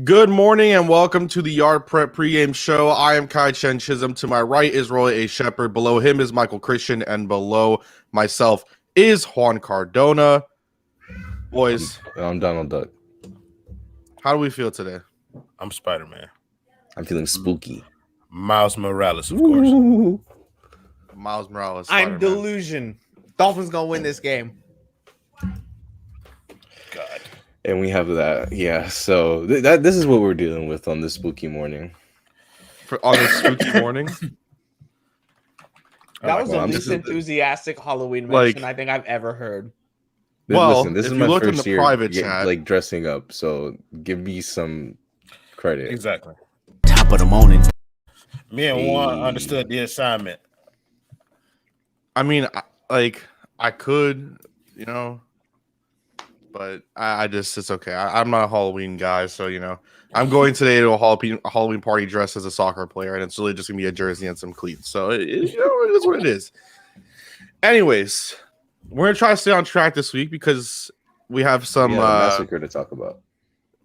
Good morning and welcome to the YardPrep pregame show. I am Kai Chen Chisholm. To my right is Roy A. Shepard. Below him is Michael Christian. And below myself is Juan Cardona. Boys, I'm Donald Duck. how do we feel today? I'm Spider-Man. I'm feeling spooky. Miles Morales, of course. Miles Morales. I'm delusion. Dolphins gonna win this game. God. And we have that. Yeah. So this is what we're dealing with on this spooky morning. On this spooky morning? That was the least enthusiastic Halloween mention I think I've ever heard. Well, listen, this is my first year dressing up, so give me some credit. Exactly. Top of the morning. Me and Juan understood the assignment. I mean, I could, but I just, it's okay. I'm not a Halloween guy, so, I'm going today to a Halloween party dressed as a soccer player, and it's really just going to be a jersey and some cleats. So, it is what it is. Anyways, we're going to try to stay on track this week because we have some massacre to talk about.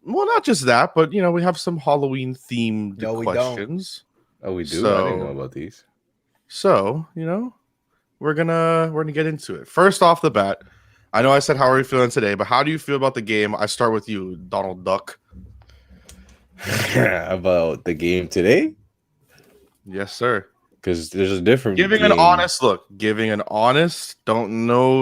Well, not just that, but, we have some Halloween-themed questions. Oh, we do? So, I didn't know about these. So, we're gonna get into it. First off the bat, I know I said how are you feeling today, but how do you feel about the game? I start with you, Donald Duck. About the game today? Yes, sir. Because there's a different giving game. An honest look. Giving an honest, don't know,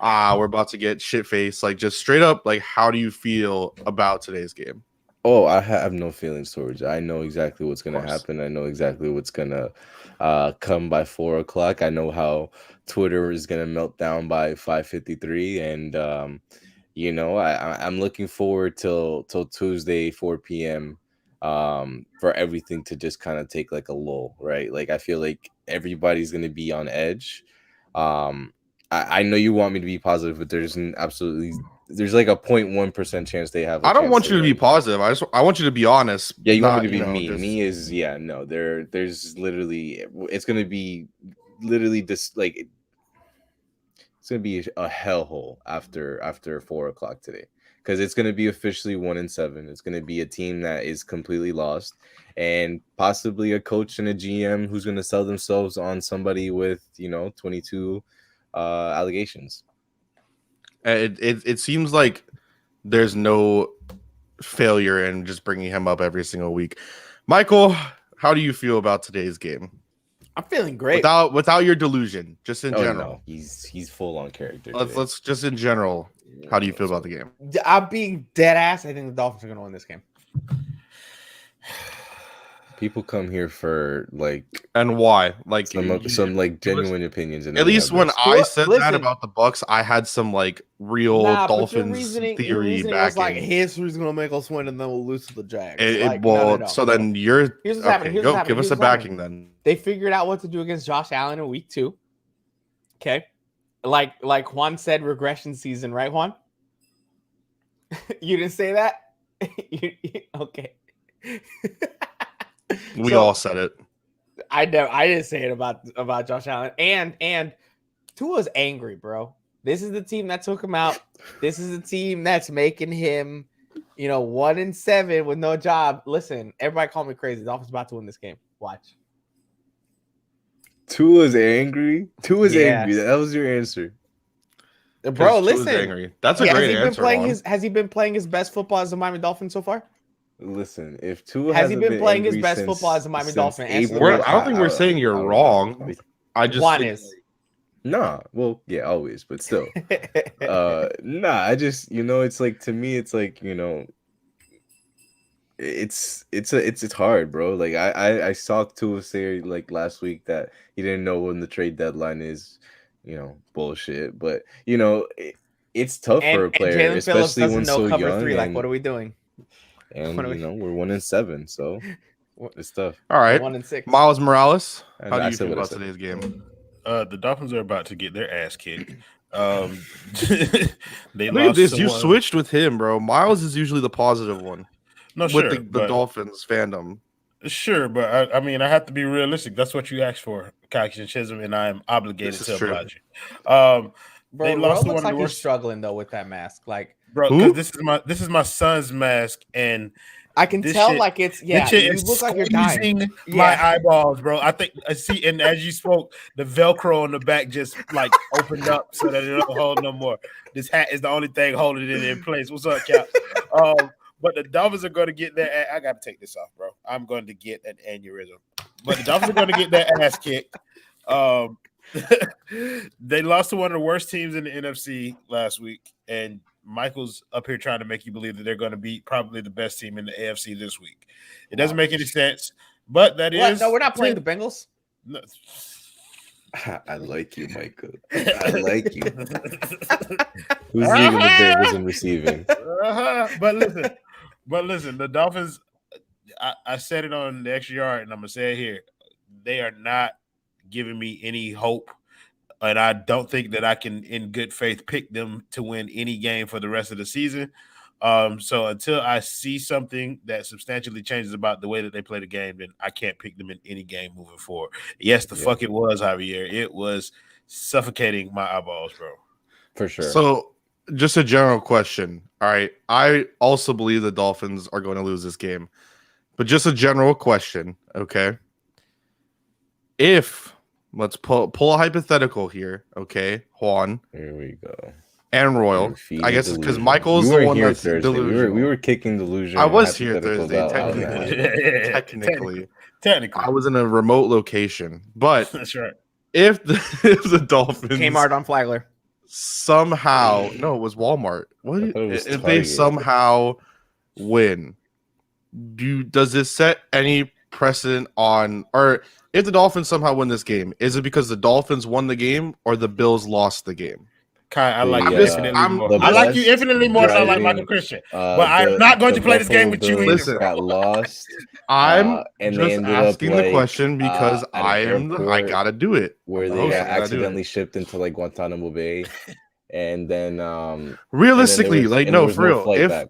we're about to get shit faced. Like just straight up, like how do you feel about today's game? Oh, I have no feelings towards it. I know exactly what's gonna happen. I know exactly what's gonna come by 4 o'clock. I know how Twitter is gonna melt down by 5:53, and I'm looking forward till Tuesday 4 p.m. For everything to just kind of take like a lull, right? Like I feel like everybody's gonna be on edge. I know you want me to be positive, but there's like a 0.1% chance they have. I don't want you to be positive. I want you to be honest. Yeah, you want me to be mean. Me is there's literally it's gonna be literally just like it's gonna be a hellhole after 4 o'clock today. Because it's going to be officially 1-7. It's going to be a team that is completely lost, and possibly a coach and a GM who's going to sell themselves on somebody with 22 allegations. It seems like there's no failure in just bringing him up every single week. Michael, how do you feel about today's game? I'm feeling great. Without your delusion, just in general. No. He's full on character. Let's just in general. How do you feel about the game? I'm being dead ass. I think the Dolphins are going to win this game. People come here for and why? Like some genuine opinions. And at least when I said that about the Bucks, I had some real Dolphins theory back. Like history's going to make us win, and then we'll lose to the Jags. No. So then here's what's happening. Give us a backing then. They figured out what to do against Josh Allen in week 2. Okay. Like Juan said, regression season, right, Juan? You didn't say that? Okay. We all said it. I didn't say it about Josh Allen. And Tua's angry, bro. This is the team that took him out. This is the team that's making him, 1-7 with no job. Listen, everybody call me crazy. The Dolphins about to win this game. Watch. Tua's angry. Angry. That was your answer, bro. Listen, angry. That's a great answer. Has he been playing his best football as a Miami Dolphin so far? Listen, if Tua has he been playing his best football as a Miami Dolphin? I don't think we're saying you're wrong. I just Juan is. Nah, well, yeah, always, but still. I just it's like to me, it's like it's hard, bro. Like I saw Tua say like last week that he didn't know when the trade dedeadline is, bullshit. But it's tough for a player, especially when so young. 3. Like, what are we doing? And we're 1-7, so it's tough. All right, 1-6. Miles Morales, how do you feel about today's game? The Dolphins are about to get their ass kicked. They lost this. You switched with him, bro. Miles is usually the positive one. No, with the Dolphins fandom. Sure, but I mean, I have to be realistic. That's what you asked for, Kaki and Chisholm, and I am obligated to oblige you. Bro, they lost looks like he's struggling though with that mask. Like bro. Who? Because this is my son's mask, and I can this tell shit- like it's this shit you is look like you're dying. squeezing Yeah. my eyeballs, bro. I think I see, and as you spoke, the Velcro on the back just like opened up so that it don't hold no more. This hat is the only thing holding it in place. What's up, Cap? But the Dolphins are going to get their. I got to take this off, bro. I'm going to get an aneurysm. But the Dolphins are going to get their ass kicked. They lost to one of the worst teams in the NFC last week, and Michael's up here trying to make you believe that they're going to beat probably the best team in the AFC this week. It doesn't make any sense, but that What? is. No, we're not playing the Bengals. No. I like you, Michael. I like you. Who's leading the Bengals in receiving? But listen, the Dolphins. I said it on the extra yard, and I'm gonna say it here. They are not giving me any hope, and I don't think that I can, in good faith, pick them to win any game for the rest of the season. So until I see something that substantially changes about the way that they play the game, then I can't pick them in any game moving forward. Yes, fuck it was, Javier. It was suffocating my eyeballs, bro. For sure. So, just a general question. All right. I also believe the Dolphins are going to lose this game. But just a general question, okay? If, let's pull a hypothetical here, okay, Juan. Here we go. And Royal. I guess it's because Michael's the one that's delusional. We were kicking delusion. I was here Thursday, technically. Technically. I was in a remote location. But that's right. If the Dolphins Kmart on Flagler somehow, no, it was Walmart. What if they somehow win? Does this set any precedent on, or if the Dolphins somehow win this game, is it because the Dolphins won the game or the Bills lost the game? Kai, I like you infinitely more. I like you infinitely more than I like Michael Christian. But I'm not going to play this game with you either. Listen, got lost. I'm just asking the question because I gotta do it. Where they got accidentally shipped into like Guantanamo Bay, and then realistically, and like no, for real. If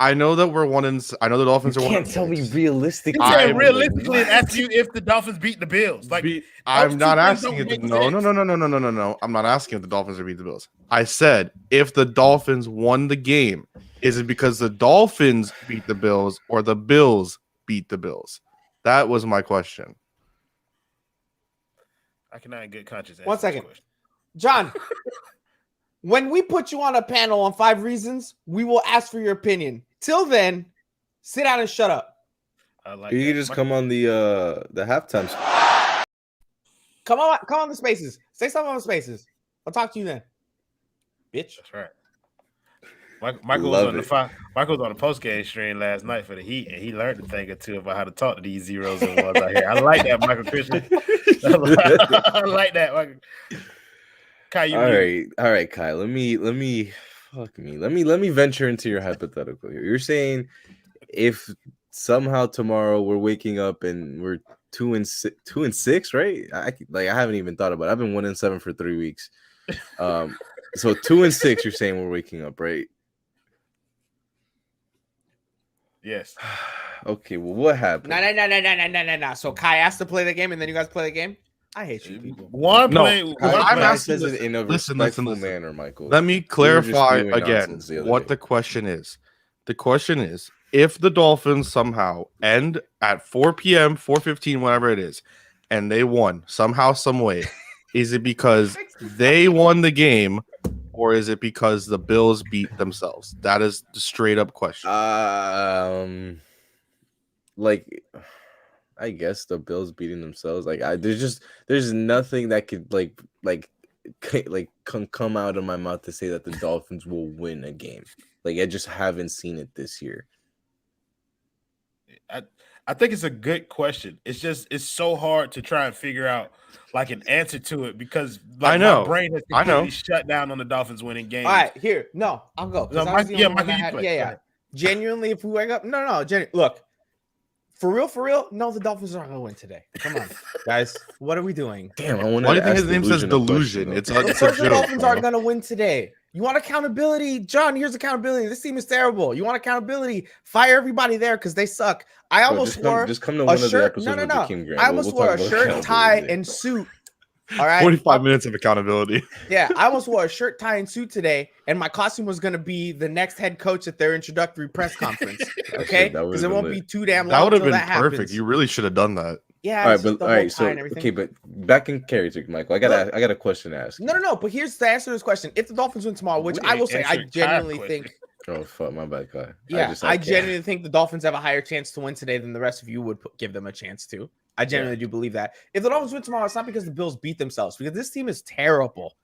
I know that we're I know the Dolphins are 1-6. You can't tell me realistically. I'm realistically ask you if the Dolphins beat the Bills. Like I'm not asking it. No. I'm not asking if the Dolphins are beat the Bills. I said if the Dolphins won the game, is it because the Dolphins beat the Bills or the Bills beat the Bills? That was my question. I cannot in good conscience. 1 second, John. When we put you on a panel on 5 reasons, we will ask for your opinion. Till then, sit down and shut up. You can just come on the halftime. Come on the spaces. Say something on the spaces. I'll talk to you then, bitch. That's right. Michael was on the post-game stream last night for the Heat, and he learned a thing or two about how to talk to these zeros and ones out here. I like that, Michael Christian. I like that, Michael. Kai, all right, Kai. Let me venture into your hypothetical here. You're saying if somehow tomorrow we're waking up and we're 2-6, right? I haven't even thought about it. I've been 1-7 for 3 weeks. So 2-6, you're saying we're waking up, right? Yes. Okay. Well, what happened? No. So Kai asked to play the game, and then you guys play the game. I hate you people. I'm asking this in a respectful manner, Michael. Let me clarify again what the question is. The question is, if the Dolphins somehow end at 4 p.m., 4:15, whatever it is, and they won somehow, some way, is it because they won the game or is it because the Bills beat themselves? That is the straight up question. I guess the Bills beating themselves. There's nothing that could come out of my mouth to say that the Dolphins will win a game. I just haven't seen it this year. I think it's a good question. It's so hard to try and figure out an answer to it because my brain has completely shut down on the Dolphins winning games. All right, here. No, I'll go. Michael, yeah. Genuinely, if we wake up, look. For real, no, the Dolphins aren't going to win today. Come on, guys. What are we doing? Damn, why do you think his name says delusion? It's a joke. The Dolphins aren't going to win today. You want accountability? John, here's accountability. This team is terrible. You want accountability? Fire everybody there because they suck. I almost wore just come to one of the episodes with the King Grant. I almost wore a shirt, tie, and suit All right. 45 minutes of accountability. Yeah, I almost wore a shirt, tie, and suit today, and my costume was going to be the next head coach at their introductory press conference. Okay, because it won't be too damn long. That would have been that perfect. happens. You really should have done that. Yeah. All right, but but back in character, Michael. I got a question to ask. No. But here's the answer to this question: if the Dolphins win tomorrow, which I will say, I genuinely think. Oh fuck, my bad, Kai. Yeah, I genuinely think the Dolphins have a higher chance to win today than the rest of you would give them a chance to. I genuinely do believe that. If the Dolphins win tomorrow, it's not because the Bills beat themselves, because this team is terrible.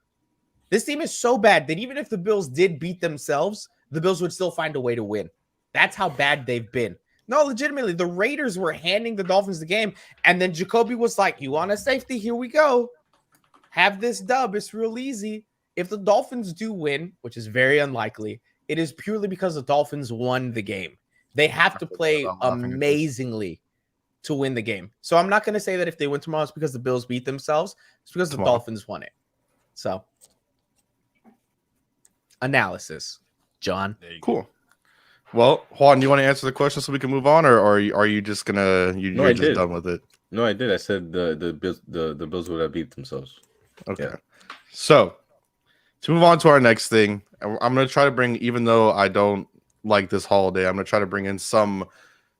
This team is so bad that even if the Bills did beat themselves, the Bills would still find a way to win. That's how bad they've been. No, legitimately, the Raiders were handing the Dolphins the game, and then Jacoby was like, you want a safety? Here we go. Have this dub. It's real easy. If the Dolphins do win, which is very unlikely, it is purely because the Dolphins won the game. They have to play amazingly to win the game. So I'm not going to say that if they win tomorrow, it's because the Bills beat themselves. It's because the Dolphins won it. So, analysis, John. Cool. Well, Juan, you want to answer the question so we can move on, or are you just gonna you're just done with it? No, I did. I said the Bills would have beat themselves. Okay. Yeah. So to move on to our next thing, I'm gonna try to bring, even though I don't like this holiday, I'm gonna try to bring in some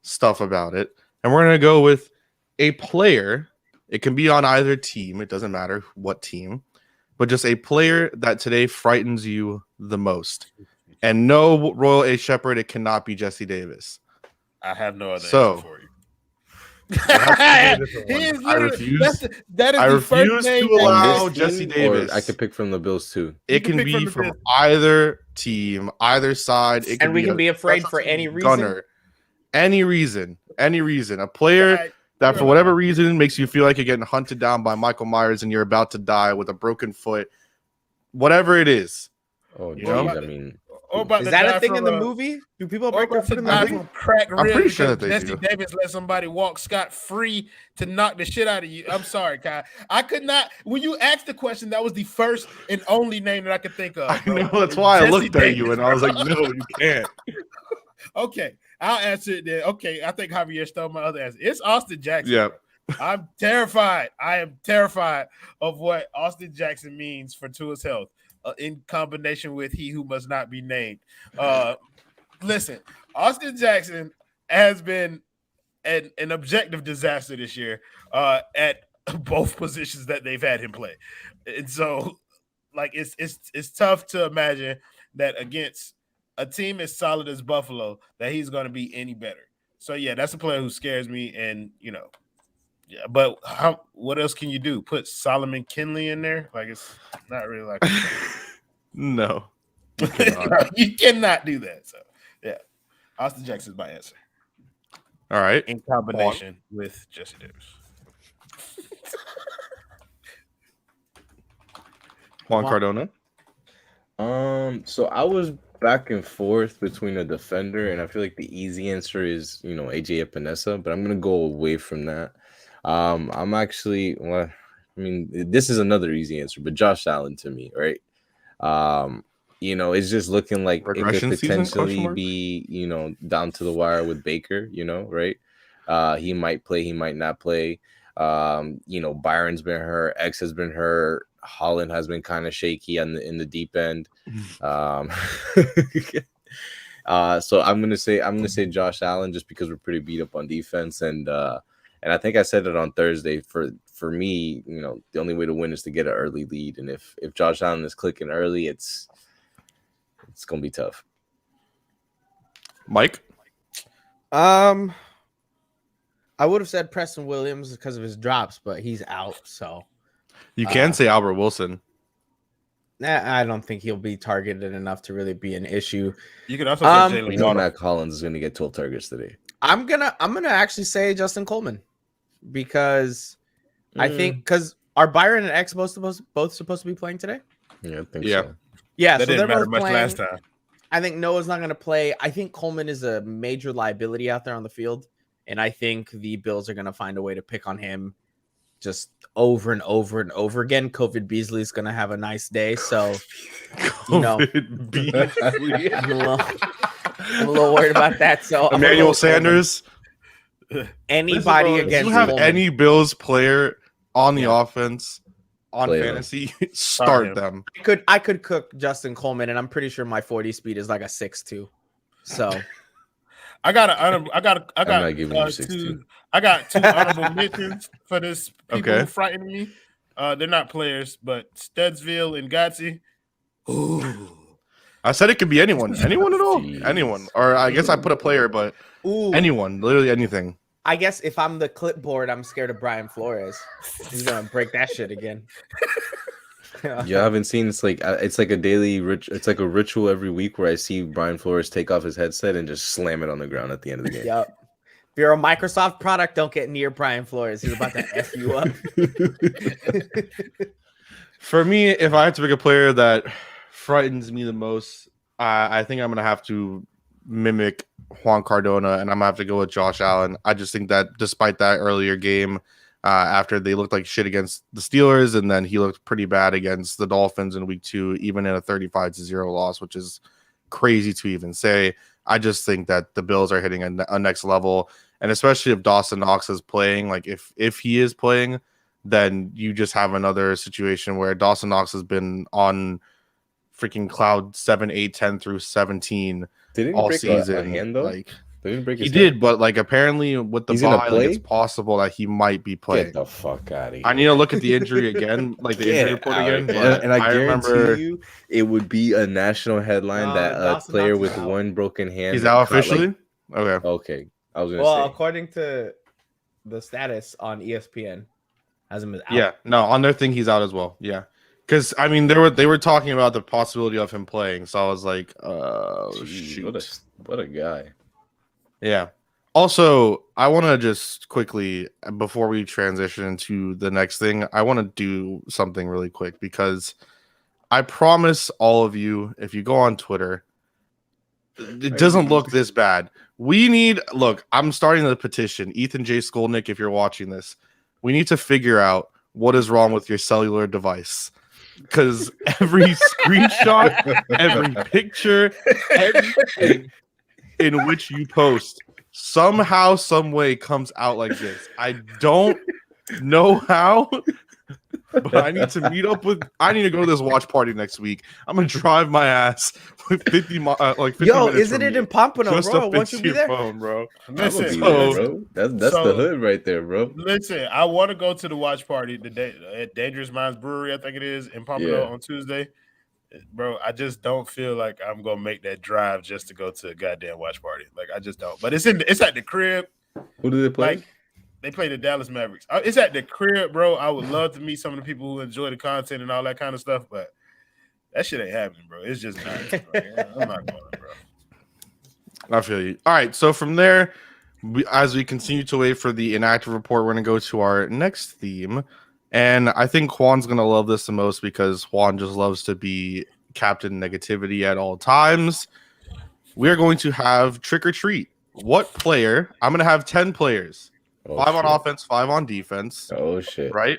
stuff about it. And we're going to go with a player. It can be on either team. It doesn't matter what team. But just a player that today frightens you the most. And no, Royal A. Shepherd, it cannot be Jesse Davis. I have no other answer for you. I refuse. I refuse to allow Jesse Davis. I could pick from the Bills too. It can be from either team, either side. It and we can be afraid for any reason. Any reason. A player that for whatever reason makes you feel like you're getting hunted down by Michael Myers and you're about to die with a broken foot. Whatever it is. Oh, geez, I mean, is that a thing in the movie? Do people break their foot in the movie? I'm pretty sure that they Jesse do. Davis let somebody walk scot-free to knock the shit out of you. I'm sorry, Kai. I could not. When you asked the question, that was the first and only name that I could think of. I know, that's why I looked at you and I was like, no, you can't. Okay, I'll answer it then. Okay, I think Javier stole my other answer. It's Austin Jackson. Yeah. I'm terrified. I am terrified of what Austin Jackson means for Tua's health in combination with he who must not be named. Listen, Austin Jackson has been an objective disaster this year at both positions that they've had him play. And so, like, it's tough to imagine that against a team as solid as Buffalo that he's going to be any better. So, yeah, that's a player who scares me. And, you know, yeah, but what else can you do? Put Solomon Kinley in there? Like, it's not really like no. You cannot do that. So, yeah, Austin Jackson is my answer. All right. In combination with Jesse Davis. Juan Cardona. So I was back and forth between a defender, and I feel like the easy answer is, AJ Epinesa, but I'm gonna go away from that. I'm actually, this is another easy answer, but Josh Allen to me, right? It's just looking like it could potentially be, down to the wire with Baker, right? He might play, he might not play. Byron's been hurt, X has been hurt, Holland has been kind of shaky in the deep end. So I'm gonna say Josh Allen just because we're pretty beat up on defense, and I think I said it on Thursday. For me, the only way to win is to get an early lead, and if Josh Allen is clicking early, it's gonna be tough. Mike, I would have said Preston Williams because of his drops, but he's out. So you can say Albert Wilson. I don't think he'll be targeted enough to really be an issue. You could also say Jalen Matt Collins is going to get 12 targets today. I'm gonna actually say Justin Coleman because I think because are Byron and X both supposed to be playing today? Yeah, I think so. Yeah, that so didn't they're matter both much playing. last time. I think Noah's not going to play. I think Coleman is a major liability out there on the field, and I think the Bills are going to find a way to pick on him just over and over and over again. COVID Beasley is going to have a nice day, so Beasley. I'm a little worried about that. So Emmanuel Sanders. Anybody Listen, against you have Coleman. any Bills player on the offense on Play them. fantasy, start him. them. I could cook Justin Coleman, and I'm pretty sure my 40 speed is like a 6.2. So I got I'm not giving you 6'2". two. I got two honorable mentions for this people Okay. who frighten me. They're not players, but Studsville and Gotzi. Ooh. I said it could be anyone at all, Jeez. anyone. Or I guess I put a player, but ooh, anyone, literally anything. I guess if I'm the clipboard, I'm scared of Brian Flores. He's gonna break that shit again. You haven't seen it's like a daily it's like a ritual every week where I see Brian Flores take off his headset and just slam it on the ground at the end of the game. Yep. If you're a Microsoft product, don't get near Brian Flores. He's about to F you up. For me, if I had to pick a player that frightens me the most, I think I'm gonna have to mimic Juan Cardona, and I'm gonna have to go with Josh Allen. I just think that despite that earlier game, after they looked like shit against the Steelers, and then he looked pretty bad against the Dolphins in week 2, even in a 35-0 loss, which is crazy to even say. I just think that the Bills are hitting a next level, and especially if Dawson Knox is playing, like if he is playing, then you just have another situation where Dawson Knox has been on freaking cloud 7, 8, 10 through 17 Didn't all break season. a hand though? Like Didn't break he his did, hand? but like apparently with the He's gonna bye, like, play? it's possible that he might be playing. Get the fuck out of here. I need to look at the injury again, like the injury report again. But And I guarantee remember you, it would be a national headline that a Dawson player Knox is with out. one broken hand. he's out caught, like- officially. Okay, okay, I was gonna Well, say. according to the status on ESPN, hasn't been out. yeah, no, on their thing he's out as well. Yeah, because I mean they were talking about the possibility of him playing, so I was like, Jeez, shoot. what a guy. Yeah. Also, I want to just quickly, before we transition into the next thing, I want to do something really quick because I promise all of you, if you go on Twitter, it doesn't look this bad. Look, I'm starting the petition. Ethan J. Skolnick, if you're watching this, we need to figure out what is wrong with your cellular device. Because every screenshot, every picture, everything in which you post somehow, some way comes out like this. I don't know how, but I need to I need to go to this watch party next week. I'm gonna drive my ass like 50 minutes. Yo, isn't it in Pompano, just bro? to Won't fix you be your there? phone, bro? Listen, Be So- there, bro. That's so- the hood right there, bro. Listen, I want to go to the watch party at Dangerous Minds Brewery, I think it is, in Pompano Yeah. on Tuesday. Bro, I just don't feel like I'm gonna make that drive just to go to a goddamn watch party. Like I just don't. But it's at the crib. Who do they play? Like they play the Dallas Mavericks. It's at the crib, bro. I would love to meet some of the people who enjoy the content and all that kind of stuff, but that shit ain't happening, bro. It's just not. Bro. I'm not going, bro. I feel you. All right, so from there, as we continue to wait for the inactive report, we're gonna go to our next theme. And I think Juan's going to love this the most because Juan just loves to be Captain Negativity at all times. We're going to have Trick or Treat. What player? I'm going to have 10 players. Oh, 5 on shit. offense, 5 on defense. Oh, shit. Right?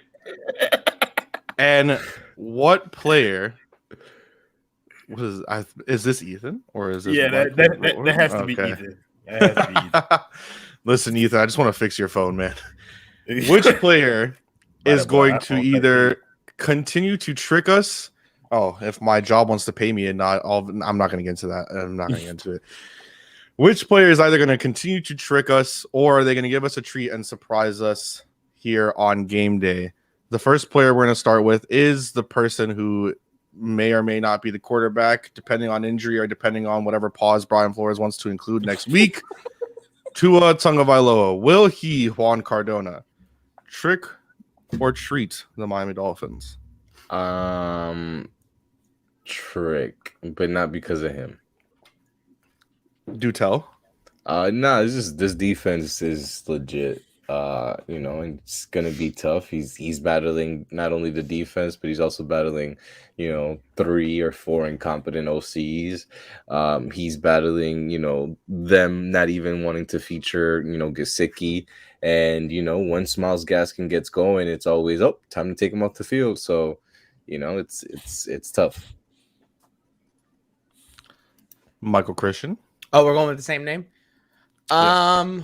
And what player... Is this Ethan? Or is this Yeah, Michael? that has to be Okay. Ethan. That has to be Ethan. Listen, Ethan, I just want to fix your phone, man. Which player is Bada going blah, to okay. either continue to trick us? Oh, if my job wants to pay me and not, I'm not going to get into that. I'm not going to get into it. Which player is either going to continue to trick us, or are they going to give us a treat and surprise us here on game day? The first player we're going to start with is the person who may or may not be the quarterback, depending on injury or depending on whatever pause Brian Flores wants to include next week. Tua Tagovailoa. Will he, Juan Cardona, trick or treat the Miami Dolphins? Trick, but not because of him. Do tell. No, this defense is legit. And it's gonna be tough. He's battling not only the defense, but he's also battling, 3 or 4 incompetent OCs. He's battling, them not even wanting to feature, Gesicki. And once Myles Gaskin gets going, it's always time to take him off the field. So, it's tough. Michael Christian. Oh, we're going with the same name. Go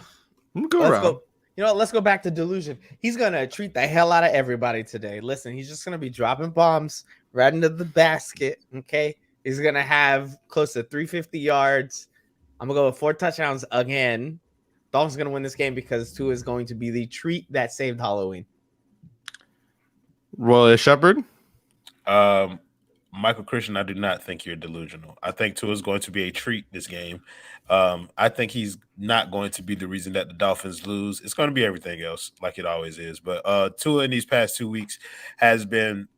Let's around. go. You know what? Let's go back to delusion. He's gonna treat the hell out of everybody today. Listen, he's just gonna be dropping bombs right into the basket. Okay, he's gonna have close to 350 yards. I'm gonna go with 4 touchdowns again. Dolphins gonna win this game because Tua is going to be the treat that saved Halloween. Roy Shepard. Michael Christian, I do not think you're delusional. I think Tua is going to be a treat this game. I think he's not going to be the reason that the Dolphins lose. It's going to be everything else, like it always is. But Tua in these past 2 weeks has been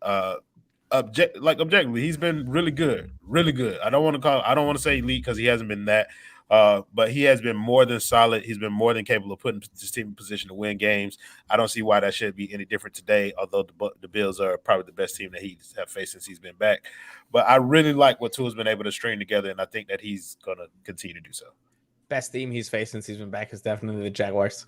objectively, he's been really good, really good. I don't want to say elite because he hasn't been that. But he has been more than solid. He's been more than capable of putting his team in position to win games. I don't see why that should be any different today, although the Bills are probably the best team that he's have faced since he's been back. But I really like what Tua's been able to string together, and I think that he's going to continue to do so. Best team he's faced since he's been back is definitely the Jaguars.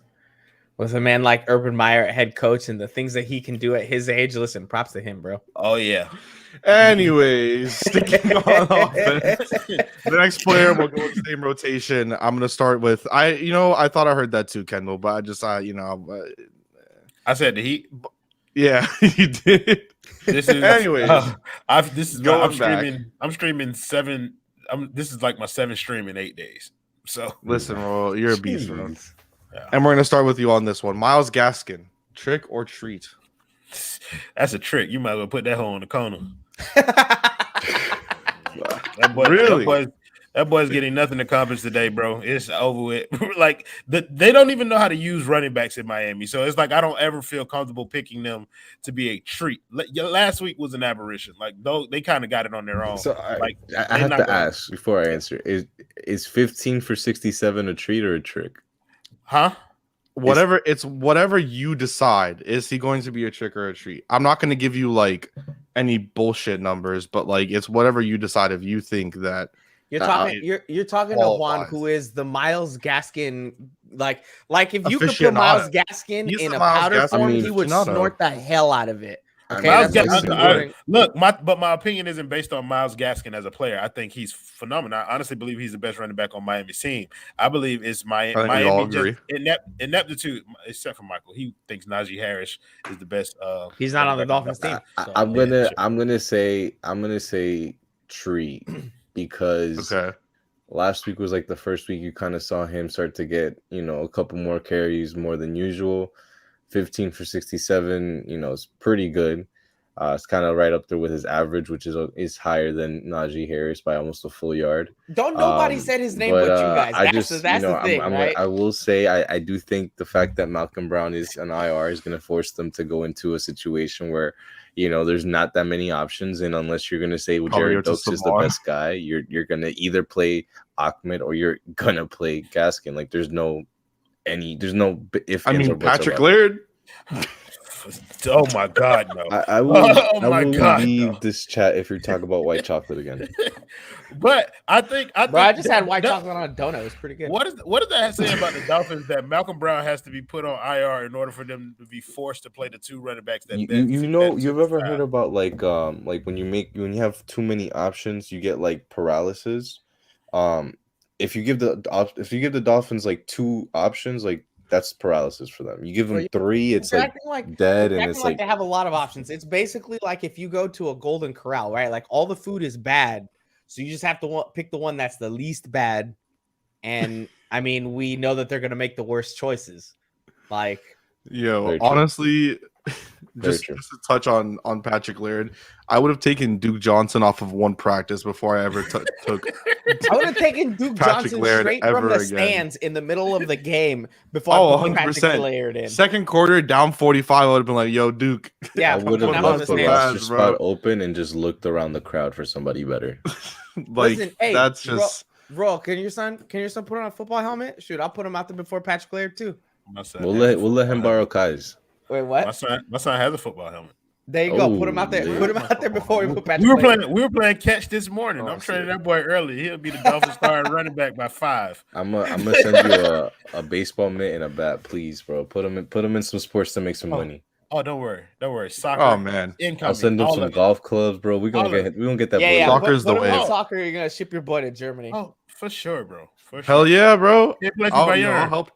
With a man like Urban Meyer at head coach and the things that he can do at his age, listen, props to him, bro. Oh, yeah. Anyways, sticking on offense, the next player will go in the same rotation. I'm going to start with I thought I heard that too, Kendall, but I said the Heat. Yeah, you did. This is anyways. I'm streaming 7. This is like my 7th stream in 8 days. So listen, bro, you're a beast, bro. Yeah. And we're going to start with you on this one. Myles Gaskin, trick or treat? That's a trick. You might as well put that hole in the corner. That boy's getting nothing accomplished today, bro. It's over with. Like they don't even know how to use running backs in Miami, so it's like I don't ever feel comfortable picking them to be a treat. Last week was an aberration. Like they kind of got it on their own. So I have to ask before I answer: is 15 for 67 a treat or a trick? Huh? Whatever you decide. Is he going to be a trick or a treat? I'm not going to give you like any bullshit numbers, but like it's whatever you decide. If you think that you're talking to Juan, who is the Myles Gaskin, like if you could put Myles Gaskin in a powder form, he would snort the hell out of it. Okay, my opinion isn't based on Myles Gaskin as a player. I think he's phenomenal. I honestly believe he's the best running back on Miami's team. I believe it's Miami just ineptitude, except for Michael. He thinks Najee Harris is the best. He's not on the Dolphins team. I'm gonna say treat because last week was like the first week you kind of saw him start to get a couple more carries more than usual. 15 for 67, is pretty good. It's kind of right up there with his average, which is higher than Najee Harris by almost a full yard. Don't nobody said his name but you guys. That's the thing, right? I will say I do think the fact that Malcolm Brown is an IR is going to force them to go into a situation where there's not that many options, and unless you're going to say Jared Stokes is the best guy, you're going to either play Ahmed or you're going to play Gaskin. Like there's no if Patrick Laird. Oh my God, no! I will leave this chat if you're talking about white chocolate again. But I think I just had white chocolate on a donut. It was pretty good. What does that say about the Dolphins that Malcolm Brown has to be put on IR in order for them to be forced to play the 2 running backs that you've ever heard about like when you have too many options, you get like paralysis. If you give the Dolphins like 2 options, like that's paralysis for them. You give them 3, it's like dead, and it's like they have a lot of options. It's basically like if you go to a Golden Corral, right? Like all the food is bad, so you just have to pick the one that's the least bad. And I mean, we know that they're going to make the worst choices. Like, honestly, just to touch on Patrick Laird, I would have taken Duke Johnson off of one practice before I ever took. I would have taken Duke Johnson straight from the stands in the middle of the game before I put Patrick Laird in. Second quarter, down 45, I would have been like, "Yo, Duke." Yeah, I would have left the roster spot open and just looked around the crowd for somebody better. Listen, that's just. Bro, can your son put on a football helmet? Shoot, I'll put him out there before Patrick Laird too. We'll let him borrow Kai's. Wait, what? My son has a football helmet. There you go. Put him out there. Yeah. Put him out there before we put Patrick. We were playing catch this morning. I'm training that boy early. He'll be the Dolphins starting running back by 5. I'm gonna send you a baseball mitt and a bat, please, bro. Put him in some sports to make some money. Oh, don't worry. Soccer. Oh man, incoming. I'll send them some golf clubs, bro. We gonna get that. Yeah. Soccer's the way. Soccer, you're gonna ship your boy to Germany. Oh, for sure, bro. For sure. Hell yeah, bro. I'll help.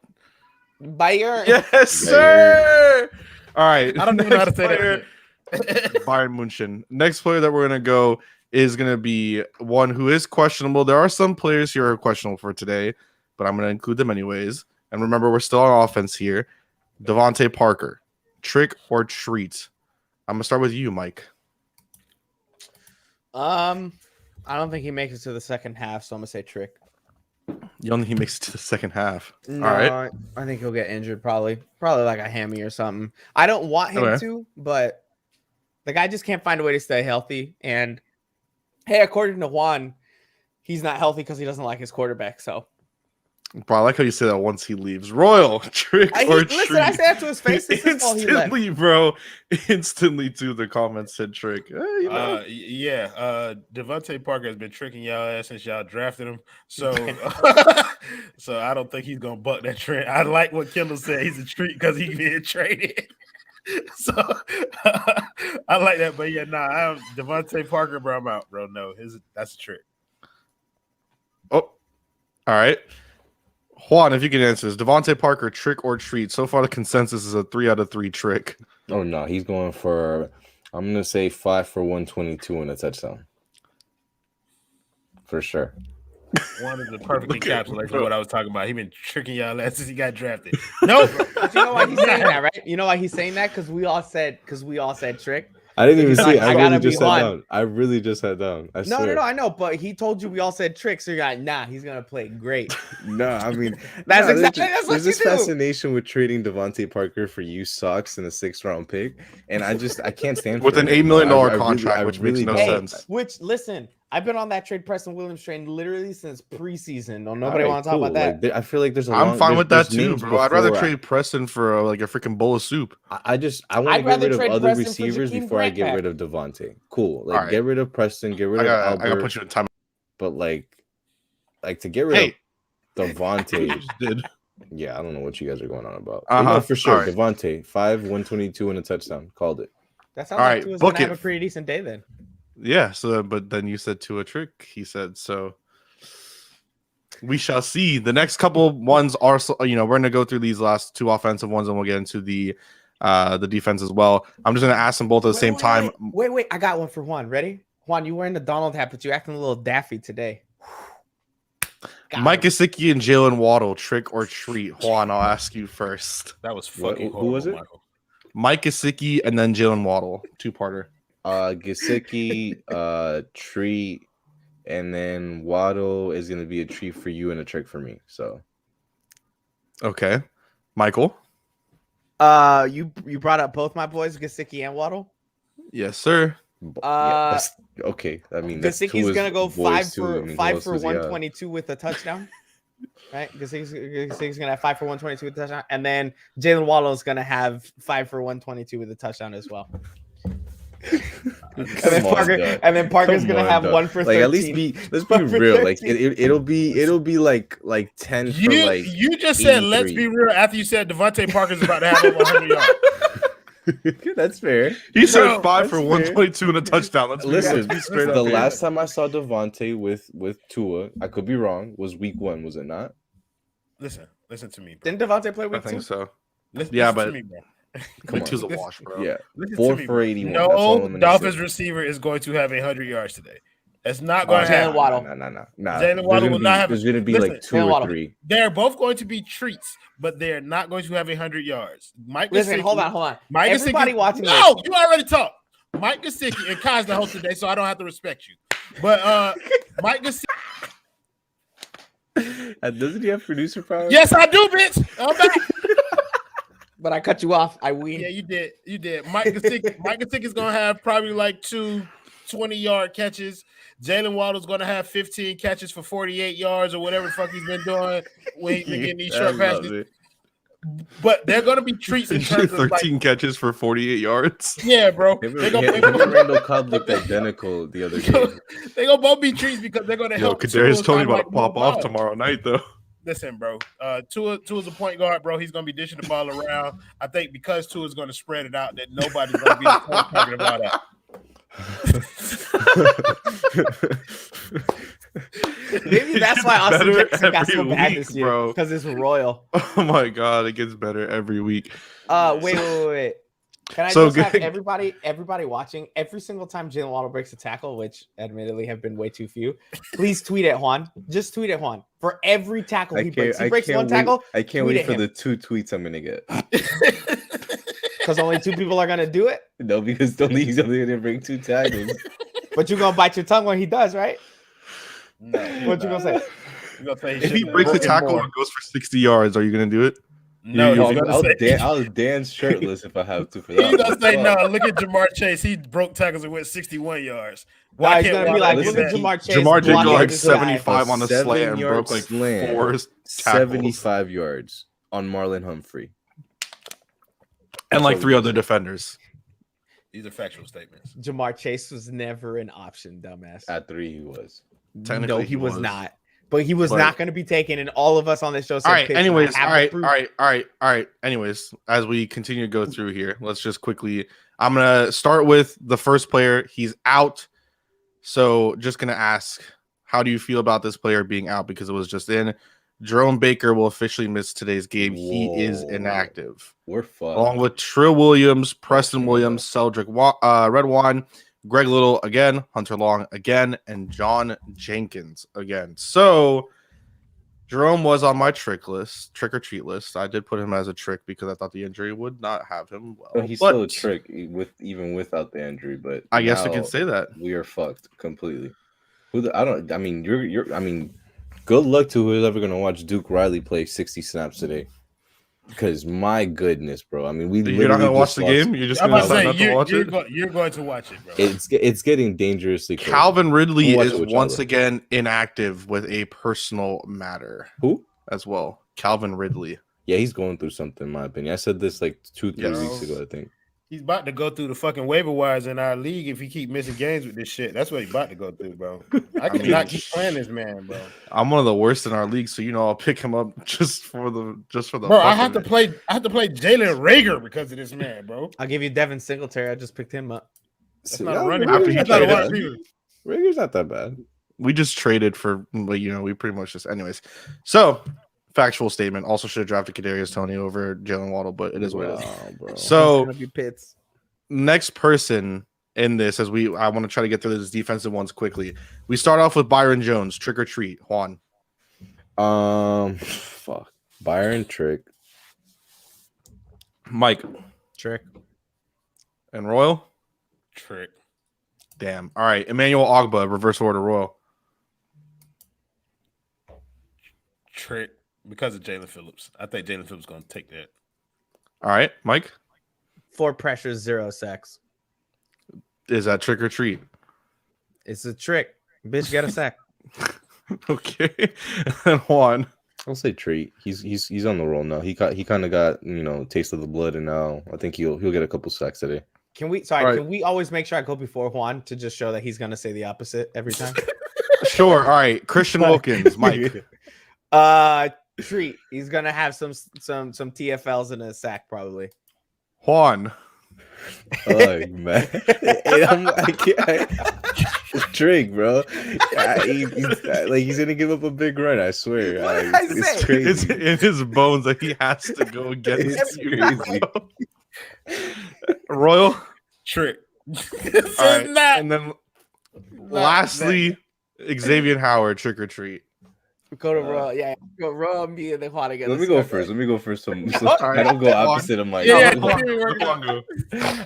Bayern. Yes, sir. All right. I don't even know how to Next say player. that. Bayern München. Next player that we're gonna go is gonna be one who is questionable. There are some players here who are questionable for today, but I'm gonna include them anyways. And remember, we're still on offense here. Devontae Parker, trick or treat? I'm gonna start with you, Mike. I don't think he makes it to the second half, so I'm gonna say trick. You don't think he makes it to the second half? No, All right. I think he'll get injured probably like a hammy or something. I don't want him to, but the guy just can't find a way to stay healthy. And hey, according to Juan, he's not healthy because he doesn't like his quarterback. So, Bro, I like how you say that once he leaves. Royal, trick or treat? listen, I say that to his face. This is all he left. Instantly, bro. Instantly, too. The comments said trick. Devontae Parker has been tricking y'all ass since y'all drafted him. So, so I don't think he's gonna buck that trend. I like what Kendall said. He's a treat because he's being traded. So I like that. But yeah, I'm Devontae Parker, bro. I'm out, bro. No, that's a trick. Oh, all right. Juan, if you can answer this, Devontae Parker, trick or treat? So far, the consensus is a 3 out of 3 trick. Oh no, he's going for. I'm gonna say 5 for 122 and a touchdown. For sure. One is the perfect encapsulation of what I was talking about. He been tricking y'all ass since he got drafted. No, but you know why he's saying that, right? You know why he's saying that? Because we all said trick. I didn't even see it. I really just sat down. I really just sat down. No, I know, but he told you we all said trick, so you're like, nah, he's gonna play great. No, I mean that's exactly what there's you this do. Fascination with trading Devontae Parker for used socks and a 6th-round pick, and I can't stand with for an it. $8 million contract, which makes no sense. Which listen, I've been on that trade Preston Williams train literally since preseason. No, nobody want to talk about that. Like, I feel like I'm fine with that too, bro. I'd rather trade Preston for a freaking bowl of soup. I want to get rid of other receivers before I get rid of Devontae. Cool, like get rid of Preston, get rid of Albert. I gotta put you in time. But like to get rid of Devontae. Did. Yeah, I don't know what you guys are going on about. No, for sure, right. Devontae 5, 122 and a touchdown. Called it. That sounds like Tua's gonna have a pretty decent day then. Yeah, so but then you said to a trick, he said, so we shall see. The next couple ones are, we're gonna go through these last 2 offensive ones and we'll get into the defense as well. I'm just gonna ask them both at the same time. Wait, I got one for Juan. Ready? Juan, you wearing the Donald hat, but you acting a little daffy today. Mike Gesicki and Jalen Waddle, trick or treat? Juan, I'll ask you first. That was fucking horrible. Who was it? Michael. Mike Gesicki and then Jalen Waddle, 2-parter. Gesicki, treat, and then Waddle is gonna be a treat for you and a trick for me. So, okay, Michael. You brought up both my boys, Gesicki and Waddle. Yes, sir. Okay. I mean, Gesicki's gonna go 5 for 122 with a touchdown. Right, Gesicki's gonna have 5 for 122 with a touchdown, and then Jalen Waddle is gonna have 5 for 122 with a touchdown as well. and then Parker's gonna have 1 for 13. Like, at least let's be real. Like it'll be like 10 for like. You just said let's be real after you said Devontae Parker's about to have over 100 yards. That's fair. He said 5 for 122 and a touchdown. Listen, the last time I saw Devontae with Tua, I could be wrong, was week 1, was it not? Listen to me, bro. Didn't Devontae play week 2? I think so. Listen but to me, bro. Week 2's a wash, bro. Yeah, Listen 4 to me, for bro. 81. No Dolphins receiver is going to have 100 yards today. That's not going to happen. Jalen Waddle. No. Jalen Waddle will not have. There's going to be like 2 or 3. They're both going to be treats, but they're not going to have 100 yards. Listen, hold on. Mike Everybody Gesicki, watching this. No, you already talked. Mike Gesicki and Kai's the host today, so I don't have to respect you. But Mike Gesicki. Doesn't he have producer power? Yes, I do, bitch. I'm back. But I cut you off. I win. Yeah, you did. Mike Gesicki is gonna have probably like 2 20-yard catches. Jalen Waddle's gonna have 15 catches for 48 yards or whatever the fuck he's been doing when he's been getting these short passes. But they're gonna be treats in terms of 13 catches for 48 yards. Yeah, bro. Randall Cobb looked identical the other day. They're gonna both be treats because they're gonna help. Kadarius Toney about to pop off tomorrow night, though. Listen, bro. Tua's a point guard, bro. He's gonna be dishing the ball around. I think because Tua's gonna spread it out, that nobody's gonna be talking about that. Maybe that's why Austin Jackson got so bad this year, bro. because it's royal. Oh my god, it gets better every week. Wait. Can I So just have good. everybody watching every single time Jalen Waddle breaks a tackle, which admittedly have been way too few, please tweet at Juan. Just tweet at Juan for every tackle he breaks. He breaks one tackle. I can't wait for the 2 tweets I'm gonna get. Because only 2 people are gonna do it. No, because he's only gonna bring 2 tackles. But you're gonna bite your tongue when he does, right? No. What you gonna say? You gonna say If he breaks the tackle and goes for 60 yards, are you gonna do it? No, I'll dance shirtless if I have to for that. He's gonna say no. Look at Jamar Chase. He broke tackles and went 61 yards. Why he's gonna be like, look at Jamar Chase. Jamar did go blocking like this guy. 75 on a slant and broke like 4 75 yards on Marlon Humphrey. And like 3 other defenders. These are factual statements. Jamar Chase was never an option, dumbass. At 3, he was. Technically, No, he was not. But he was not going to be taken, and all of us on this show said, all right, anyways, all right. Anyways, as we continue to go through here, let's just quickly, I'm going to start with the first player. He's out. So just going to ask, how do you feel about this player being out? Because it was just in. Jerome Baker will officially miss today's game. He is inactive. We're fucked. Along with Trill Williams, Preston Williams, Celdrick Redwine, Greg Little again, Hunter Long again, and John Jenkins again. So Jerome was on my trick or treat list. I did put him as a trick because I thought the injury would not have him. Well, he's still a trick even without the injury. But I guess I can say that we are fucked completely. Good luck to whoever's ever gonna watch Duke Riley play 60 snaps today. Because my goodness, bro. I mean, you're not gonna watch the game. You're just gonna decide not to watch it. You're going to watch it, bro. It's getting dangerously crazy. Calvin Ridley is once again inactive with a personal matter. Who? As well, Calvin Ridley. Yeah, he's going through something. In my opinion, I said this like 2-3 weeks ago. I think he's about to go through the fucking waiver wires in our league if he keep missing games with this shit. That's what he's about to go through, bro. I cannot keep playing this man, bro. I'm one of the worst in our league, so I'll pick him up just for the. Bro, I have to play Jalen Reagor because of this man, bro. I'll give you Devin Singletary. I just picked him up. That's not a running. Reagor's not that bad. We just traded for, we pretty much just, anyways. So, factual statement. Also, should have drafted Kadarius Toney over Jalen Waddle, but it is what it is. Bro. So, Pitts. Next person in this, I want to try to get through these defensive ones quickly. We start off with Byron Jones. Trick or treat, Juan. Fuck. Byron trick. Mike. Trick. And Royal. Trick. Damn. All right. Emmanuel Ogbah, reverse order, Royal. Trick because of Jalen Phillips. I think Jalen Phillips is going to take that. All right, Mike. 4 pressures, 0 sacks. Is that trick or treat? It's a trick. Bitch, get a sack. Okay. And Juan. I'll say treat. He's on the roll now. He kind of got taste of the blood, and now I think he'll get a couple sacks today. Can we always make sure I go before Juan to just show that he's gonna say the opposite every time? Sure. All right. Christian Wilkins, Mike. Treat. He's gonna have some TFLs in a sack probably. Juan. Oh man, trick, bro. He's gonna give up a big run. I swear. It's crazy. It's in his bones that he has to go against you. Crazy. Royal trick. Right. And then lastly, Xavier Howard, trick or treat. Go to Royal. Yeah, go Royal, me and then Juan again. Let me go first. I don't go opposite of Mike. I'm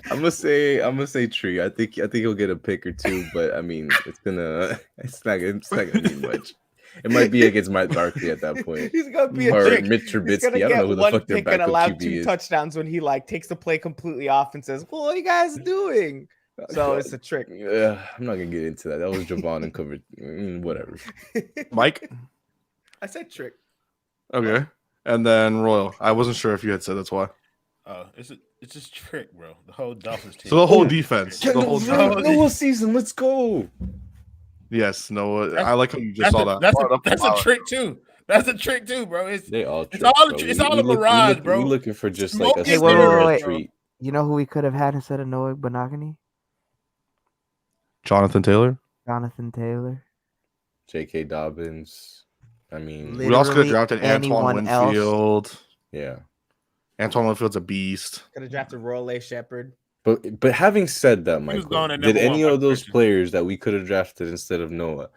gonna say tree. I think he'll get a pick or two, but I mean it's not gonna be much. It might be against Mike Barkley at that point. He's gonna be a or trick. Mitch Trubisky. I don't know who the fuck their backup QB is. 2 touchdowns when he takes the play completely off and says, "What are you guys doing?" So it's a trick. Yeah, I'm not gonna get into that. That was Javon and covered. Whatever. Mike. I said trick. Okay. And then Royal. I wasn't sure if you had said that's why. It's just trick, bro. The whole Dolphins team. So the whole defense. Noah season. Let's go. Yes, Noah. I like how you just saw that. That's a trick too. That's a trick too, bro. It's all a mirage, bro. We're looking for just Smoke like a wait. treat. You know who we could have had instead of Noah Benogany? Jonathan Taylor. Jonathan Taylor. J.K. Dobbins. I mean, We also could have Literally drafted Antoine anyone else. Winfield. yeah. Antoine Winfield's a beast. Could have drafted Rolay Shepard. But having said that, He was Michael, going at did number any one, of those Christian. players that we could have drafted instead of Noah,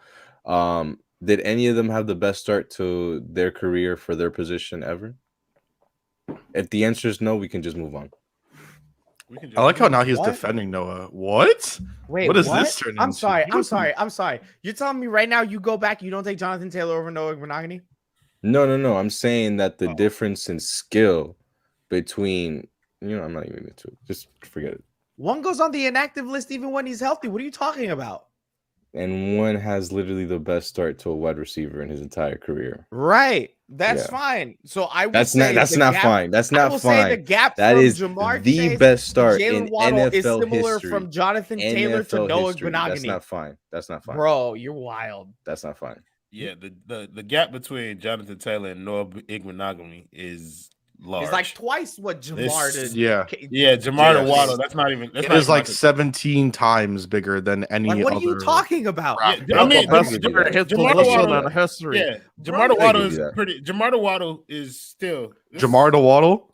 did any of them have the best start to their career for their position ever? If the answer is no, we can just move on. We can just I like how now he's What? defending Noah. What? Wait, What is this turning I'm into? sorry. He I'm was- sorry. I'm sorry. You're telling me right now you go back, you don't take Jonathan Taylor over Noah Igbinoghene? No. I'm saying that the Oh. difference in skill between, I'm not even into it. Just forget it. One goes on the inactive list even when he's healthy. What are you talking about? And one has literally the best start to a wide receiver in his entire career. That's Yeah. fine. So I will That's say not the not gap- fine. That's I not will say the fine. gap That from is Jamar the Chase best to start Jalen in Waddle is NFL similar history. from Jonathan Taylor to NFL Noah history. That's Igbinoghene. not fine. That's not fine. Bro, you're wild. That's not fine. Yeah, the gap between Jonathan Taylor and Noah Igbinoghene is large. It's like twice what Jamar This- did. Yeah. yeah, Jamar Yes. Waddle. That's not even. That's It not is even like 17 times bigger than any Like, what other. are you talking about? Yeah, I mean, Best Jamar player in his Waddle- position in history. Yeah, Bro, Jamar I Waddle give is you that. pretty. Jamar Waddle is still Jamar to Waddle?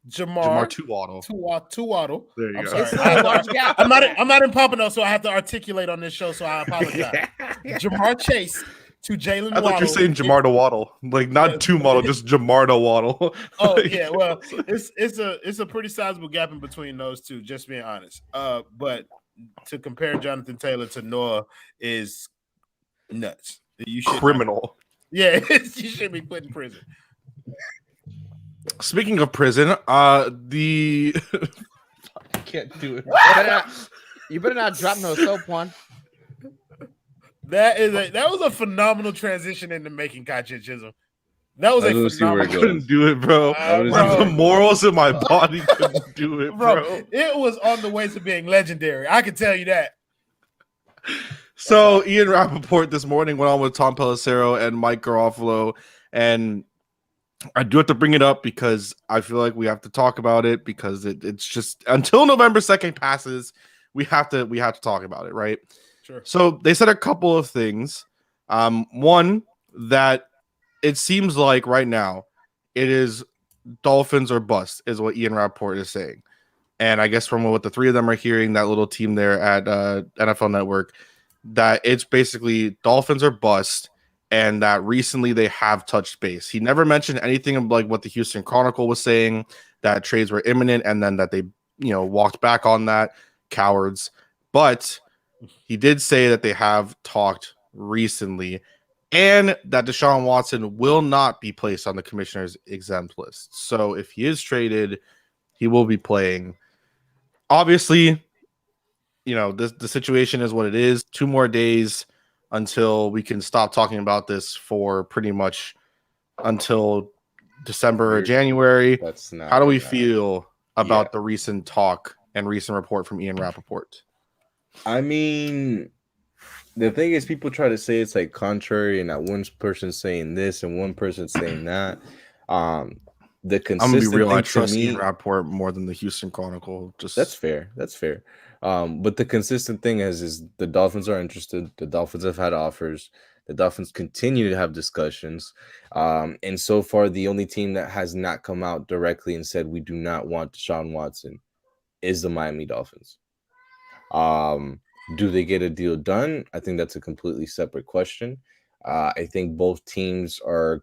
Jamar Jamar to Waddle. to Waddle. There you I'm go. sorry. It's still a large gap. I'm not in Pompano, so I have to articulate on this show. So I apologize. Jamar Chase to Jalen I Waddle. thought you were saying Jamar to Waddle. Like, not Yeah. to Waddle, just Jamar to Waddle. Oh Like, yeah, well, it's a pretty sizable gap in between those two. Just being honest. But to compare Jonathan Taylor to Noah is nuts. You should not- criminal. Yeah, you should be put in prison. Speaking of prison, the Can't do it. You better not drop no soap, Juan. That was a phenomenal transition into making Kachi Chisholm. That was I don't see where I it phenomenal. couldn't do it, bro. Bro. The morals in my body couldn't do it, Bro, bro. it was on the way to being legendary. I can tell you that. So Ian Rappaport this morning went on with Tom Pelissero and Mike Garofalo, and I do have to bring it up because I feel like we have to talk about it because it's just until November 2nd passes, we have to talk about it, right? Sure. So they said a couple of things. One, that it seems like right now it is Dolphins or bust is what Ian Rappaport is saying. And I guess from what the three of them are hearing, that little team there at NFL Network, that it's basically Dolphins or bust, and that recently they have touched base. He never mentioned anything of like what the Houston Chronicle was saying, that trades were imminent, and then that they, walked back on that. Cowards. But he did say that they have talked recently, and that Deshaun Watson will not be placed on the commissioner's exempt list. So if he is traded, he will be playing. Obviously, the situation is what it is. 2 more days until we can stop talking about this for pretty much until December or January. That's not. How do we gonna- feel about the recent talk and recent report from Ian Rappaport? I mean, the thing is, people try to say it's like contrary, and that one person saying this and one person saying that. The I'm gonna consistent be real. I thing to trust me, Ian Rappaport more than the Houston Chronicle. that's fair. That's fair. But the consistent thing is the Dolphins are interested. The Dolphins have had offers. The Dolphins continue to have discussions. And so far, the only team that has not come out directly and said we do not want Deshaun Watson is the Miami Dolphins. Do they get a deal done? I think that's a completely separate question. I think both teams are,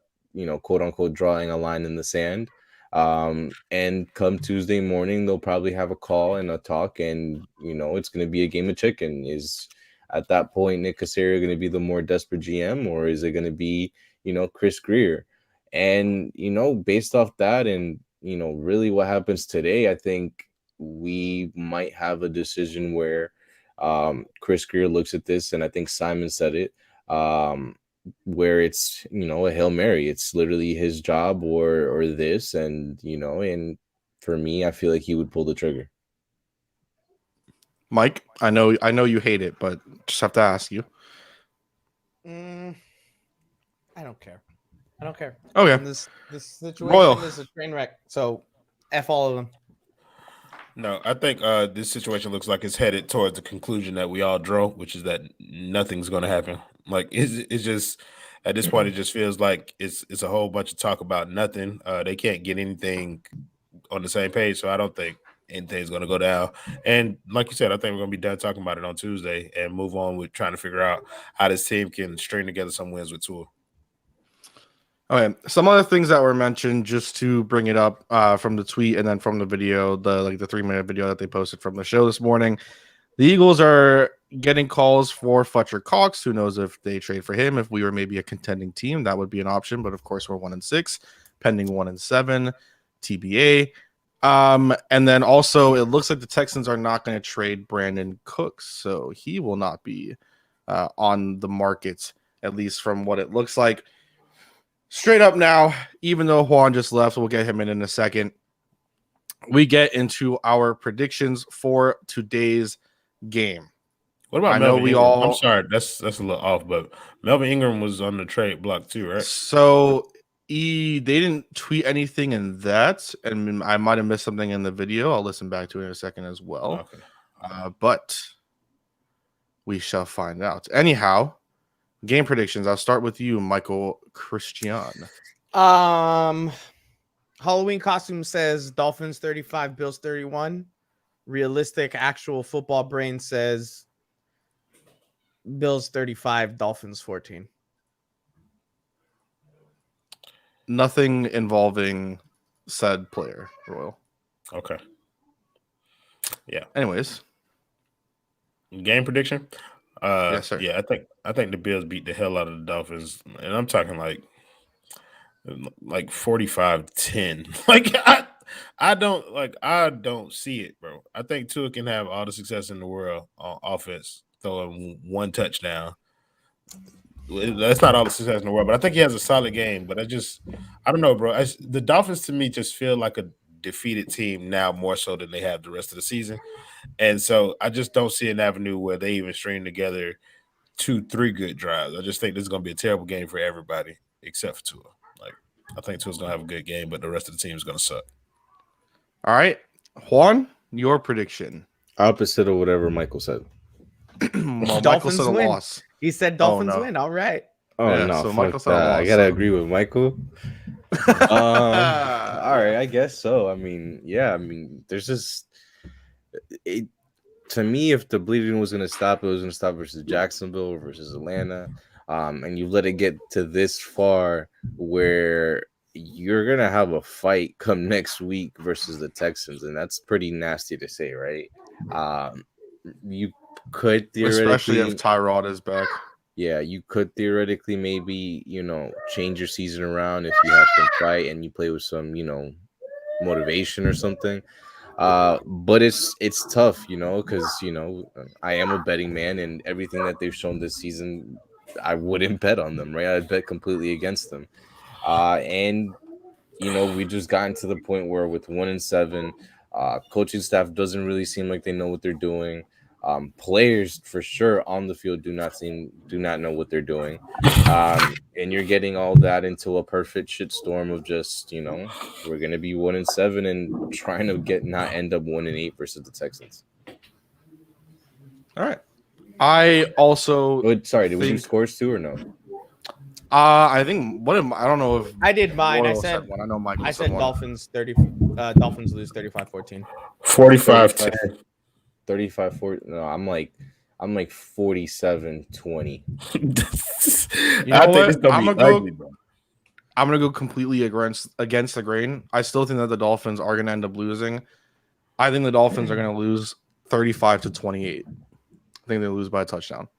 quote unquote, drawing a line in the sand. And come Tuesday morning, they'll probably have a call and a talk, and it's going to be a game of chicken. Is at that point Nick Caserio going to be the more desperate GM, or is it going to be Chris Grier? And based off that, and really what happens today, I think we might have a decision where Chris Grier looks at this, and I think Simon said it, where it's a Hail Mary. It's literally his job or this, and and for me, I feel like he would pull the trigger. Mike, I know you hate it, but just have to ask you. I don't care. Okay. Okay. This situation Royal. is a train wreck. So F all of them. No, I think this situation looks like it's headed towards the conclusion that we all drew, which is that nothing's going to happen. Like it's just at this point, it just feels like it's a whole bunch of talk about nothing. They can't get anything on the same page, so I don't think anything's going to go down. And like you said, I think we're going to be done talking about it on Tuesday and move on with trying to figure out how this team can string together some wins with Tua. Okay, some other things that were mentioned, just to bring it up from the tweet and then from the video, the 3-minute video that they posted from the show this morning. The Eagles are getting calls for Fletcher Cox. Who knows if they trade for him? If we were maybe a contending team, that would be an option. But of course, we're 1-6, pending 1-7, TBA. And then also, it looks like the Texans are not going to trade Brandon Cooks, so he will not be on the market, at least from what it looks like. Straight up now, even though Juan just left, we'll get him in a second. We get into our predictions for today's game. What about I Melvin know we Ingram? all. I'm sorry, that's a little off, but Melvin Ingram was on the trade block too, right? So they didn't tweet anything in that, and I might have missed something in the video. I'll listen back to it in a second as well. Okay. But we shall find out. Anyhow, game predictions. I'll start with you, Michael Christian. Halloween costume says Dolphins 35, Bills 31. Realistic actual football brain says Bills 35, Dolphins 14. Nothing involving said player, Royal. Okay. Yeah. Anyways, game prediction. Yes, sir. Yeah, I think the Bills beat the hell out of the Dolphins, and I'm talking like 45-10. Like I don't see it, bro. I think Tua can have all the success in the world on offense, throwing one touchdown. That's not all the success in the world, but I think he has a solid game. But I don't know, bro. The Dolphins to me just feel like a defeated team now more so than they have the rest of the season. And so I just don't see an avenue where they even string together 2-3 good drives. I just think this is going to be a terrible game for everybody except for Tua. Like, I think Tua's going to have a good game, but the rest of the team is going to suck. All right. Juan, your prediction. Opposite of whatever Michael said. Well, Michael Dolphins said a win. loss. He said Dolphins no. win. All right. Oh, Yeah, no. so Fuck Michael said a that. I loss, got to so- agree with Michael. All right, I guess so. I mean, there's just to me, if the bleeding was going to stop, it was going to stop versus Jacksonville or versus Atlanta. And you let it get to this far where you're going to have a fight come next week versus the Texans. And that's pretty nasty to say, right? You could theoretically, especially if Tyrod is back. Yeah, you could theoretically maybe, change your season around if you have some fight and you play with some, motivation or something. But it's tough, because, I am a betting man and everything that they've shown this season, I wouldn't bet on them, right? I'd bet completely against them. And, we just gotten to the point where with 1-7, coaching staff doesn't really seem like they know what they're doing. Players for sure on the field do not know what they're doing. And you're getting all that into a perfect shitstorm of just, we're going to be 1-7 and trying to not end up 1-8 versus the Texans. All right. I also sorry, did we do scores too or no? I think I don't know if I did mine. Royal I said one. I know Michael I said one. Dolphins 30. Dolphins lose 35-14. 45-10. 35-40. No, I'm like 47-20. You know what? I'm gonna go completely against the grain. I still think that the Dolphins are gonna end up losing. I think the Dolphins are gonna lose 35-28. I think they lose by a touchdown.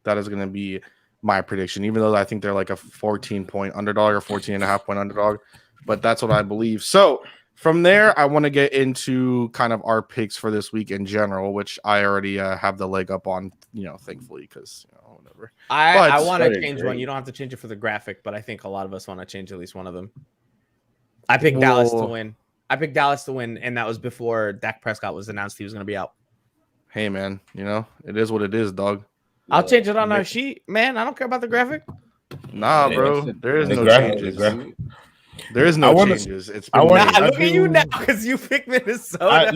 That is gonna be my prediction, even though I think they're like a 14-point underdog or 14.5-point underdog. But that's what I believe. So from there, I want to get into kind of our picks for this week in general, which I already have the leg up on, thankfully, because whatever. I want to change one. You don't have to change it for the graphic, but I think a lot of us want to change at least one of them. I picked Dallas to win. And that was before Dak Prescott was announced he was going to be out. Hey, man, it is what it is, dog. I'll change it on our sheet, man. I don't care about the graphic. Nah, bro. There is no changes. There is I no wanna- changes. It's I been wanna- made. Nah, I look at you do- now because you picked Minnesota.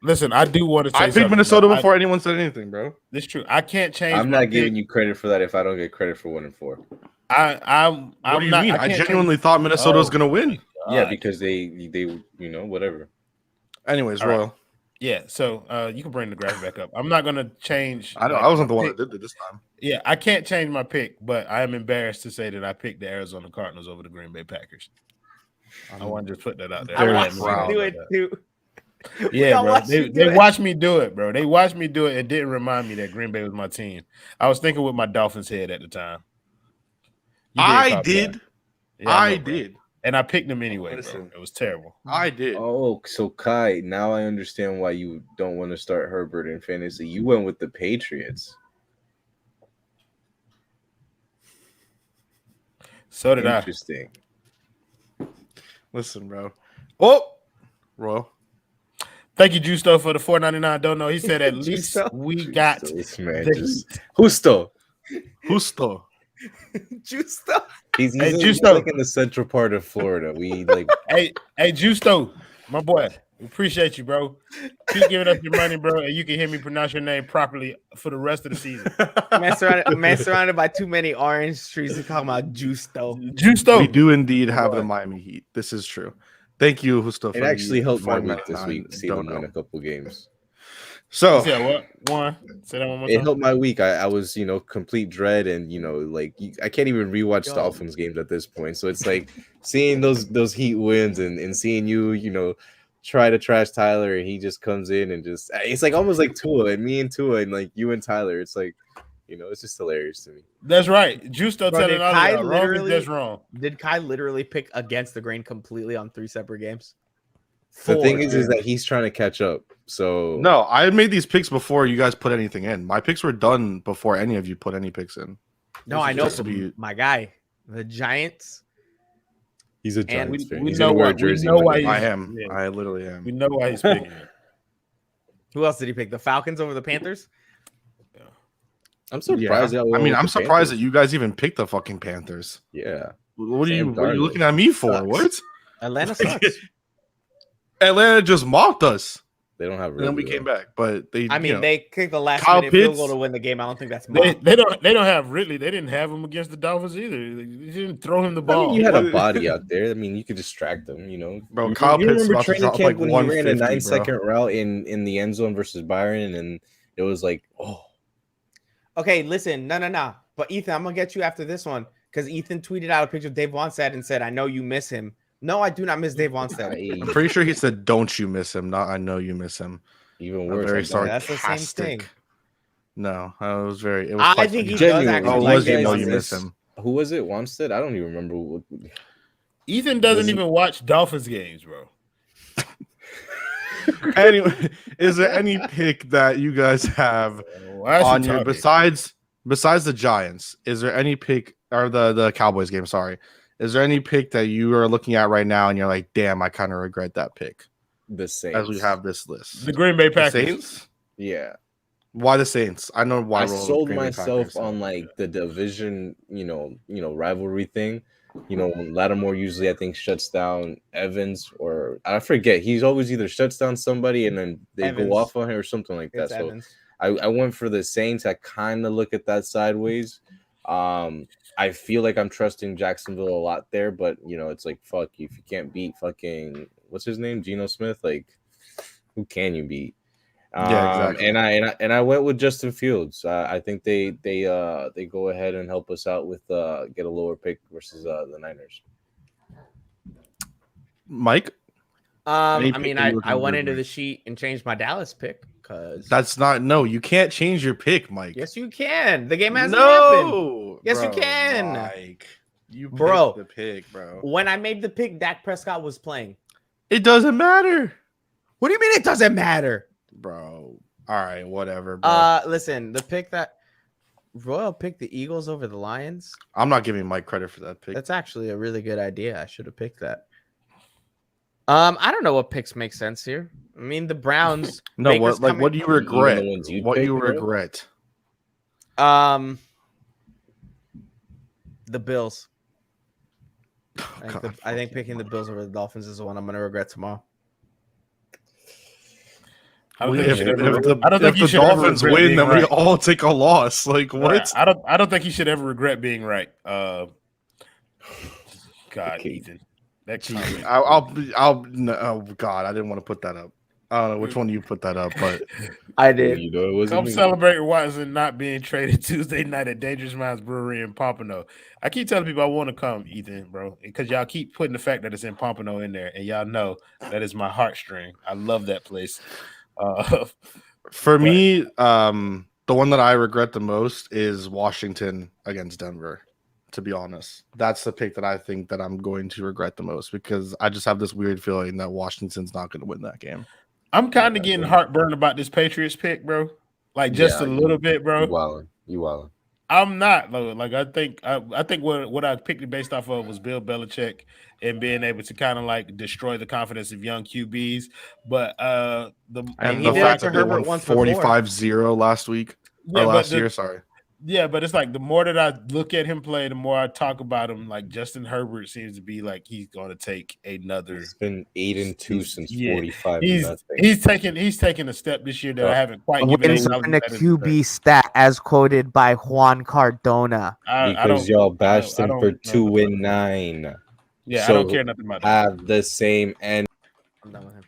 Listen. I do want to say I picked something, Minnesota bro. before anyone said anything, bro. This true. I can't change. I'm my not giving pick. you credit for that if I don't get credit for 1 and 4. I'm What do you not, mean? I can't genuinely change- thought Minnesota was Oh, gonna win. Yeah, God. because they whatever. Anyways, All right. Royal. Yeah, so you can bring the graphic back up. I'm not gonna change. I know like, I wasn't my the one pick. that did it this time. Yeah, I can't change my pick, but I am embarrassed to say that I picked the Arizona Cardinals over the Green Bay Packers. I want to just put that out there. Very I I watched had you proud me do about it that. too. Yeah, I bro. watched you do They it. watched me do it, bro. They watched me do it. It didn't remind me that Green Bay was my team. I was thinking with my Dolphins head at the time. You I caught me did. out. Yeah, I I know, bro. did. And I picked them anyway, Listen. bro. It was terrible. I did. Oh, so Kai, now I understand why you don't want to start Herbert in fantasy. You went with the Patriots. So did I. Interesting. Listen, bro. Oh, Royal. Thank you, Justo, for the $4.99. Don't know. He said at least Justo. we got So this man the just Justo. Justo. He's, Hey, he's Justo. like in the central part of Florida. We like Hey, Justo, my boy. We appreciate you, bro. Keep giving us your money, bro, and you can hear me pronounce your name properly for the rest of the season. Man surrounded by too many orange trees to call about Justo. Justo. We do indeed have the What? Miami Heat. This is true. Thank you, Justo. it for actually the helped my week this $4.99 week. See them win dono. a couple games. So You said what? One. Say that one more It time. helped my week. I was, complete dread, and like I can't even rewatch Yo. Dolphins games at this point. So it's like seeing those Heat wins and seeing you, try to trash Tyler, and he just comes in and just it's like almost like Tua and me and Tua and like you and Tyler. It's like it's just hilarious to me. That's right. Justo Bro, telling did all Kai of y'all wrong is literally- just wrong. Did Kai literally pick against the grain completely on 3 separate games? The 4 thing is games. that he's trying to catch up. So no, I made these picks before you guys put anything in. My picks were done before any of you put any picks in. No, This I is know just to be- my guy, the Giants. he's a And Giants fan. we He's know gonna wear a what- we jersey. know one why day. he's- I am. Yeah. I literally am. We know why he's picking it. Who else did he pick? The Falcons over the Panthers? I'm surprised. Yeah. y'all I went mean, with I'm the surprised that Panthers. you guys even picked the fucking Panthers. Yeah, What are Sam you Darnold looking at me for? sucks. What? Atlanta sucks. Atlanta just mocked us, they don't have. and then we Ridley, came back. But they, I mean, they kicked the last Kyle minute field Pitts- goal to win the game. I don't think that's They, mock. they don't have Ridley. They didn't have him against the Dolphins either. They didn't throw him the though. I ball. mean, you had a What- body out there. I mean, you could distract them. Bro, You- Kyle you Pitts remember about to training drop camp like when he ran a 150, 9-second route in the end zone versus Byron, and it was like, oh, Okay, listen, no. But Ethan, I'm gonna get you after this one because Ethan tweeted out a picture of Dave Wannstedt and said, "I know you miss him." No, I do not miss Dave Wannstedt. I'm pretty sure he said, "Don't you miss him?" Not, "I know you miss him." even A worse. very I don't. That's the same thing. sarcastic. No, it was very. It was I quite think he sarcastic. does Genuinely. actually Oh, like was you Dave know you Wannstedt. miss him? Who was it? Wannstedt? I don't even remember. Ethan doesn't Was it- even watch Dolphins games, bro. Anyway, is there any pick that you guys have Why is he on your talking? besides the Giants? Is there any pick or the Cowboys game? Sorry, is there any pick that you are looking at right now and you're like, damn, I kind of regret that pick? The Saints. As we have this list, The Green Bay the Packers. Saints. Yeah. Why the Saints? I know why. I Roll sold Green Bay myself Packers. on like the division, rivalry thing. When Lattimore usually I think shuts down Evans, or I forget. He's always either shuts down somebody and then they Evans. go off on him or something like that. It's So Evans. I went for the Saints. I kind of look at that sideways. I feel like I'm trusting Jacksonville a lot there, but it's like fuck you. If you can't beat fucking what's his name, Geno Smith, like who can you beat? Yeah, exactly. And I went with Justin Fields. I think they go ahead and help us out with get a lower pick versus the Niners. Mike. I pick mean, that you I looking went good into with? the sheet and changed my Dallas pick because That's not you can't change your pick, Mike. yes, you can. The game hasn't happened. No, Yes, you bro, can. Mike, you picked Bro. the pick, bro. When I made the pick, Dak Prescott was playing. It doesn't matter, What do you mean it doesn't matter? bro. All right, whatever, bro. Listen, the pick that Royal picked the Eagles over the Lions. I'm not giving Mike credit for that pick. That's actually a really good idea. I should have picked that. I don't know what picks make sense here. I mean, the Browns. No, Baker's what do you Even regret? the ones you What do you picked, bro? regret? The Bills. I think picking the Bills over the Dolphins is the one I'm going to regret tomorrow. If the Dolphins win, then we all take a loss. Like what? Right. I don't think he should ever regret being right. God, Ethan. That oh God, I didn't want to put that up. I don't know which one you put that up, but I did. You know, it wasn't Come me. celebrate Watson not being traded Tuesday night at Dangerous Minds Brewery in Pompano. I keep telling people I want to come, Ethan, bro, because y'all keep putting the fact that it's in Pompano in there, and y'all know that is my heartstring. I love that place. For me, the one that I regret the most is Washington against Denver. To be honest, that's the pick that I think that I'm going to regret the most because I just have this weird feeling that Washington's not going to win that game. I'm kind of getting heartburned about this Patriots pick, bro. Like just a little bit, bro. You wildin'. I'm not though. Like I think what I picked it based off of was Bill Belichick and being able to kind of like destroy the confidence of young QBs. But the fact that they won 45-0 last week or last year, sorry. Yeah, but it's like the more that I look at him play, the more I talk about him. Like Justin Herbert seems to be like he's going to take another. He's been 8-2 since 45. He's taking a step this year that I haven't quite given him. A QB stat as quoted by Juan Cardona. Because y'all bashed him for 2-9. Yeah, so I don't care nothing about that. Have the same end. I'm done with him.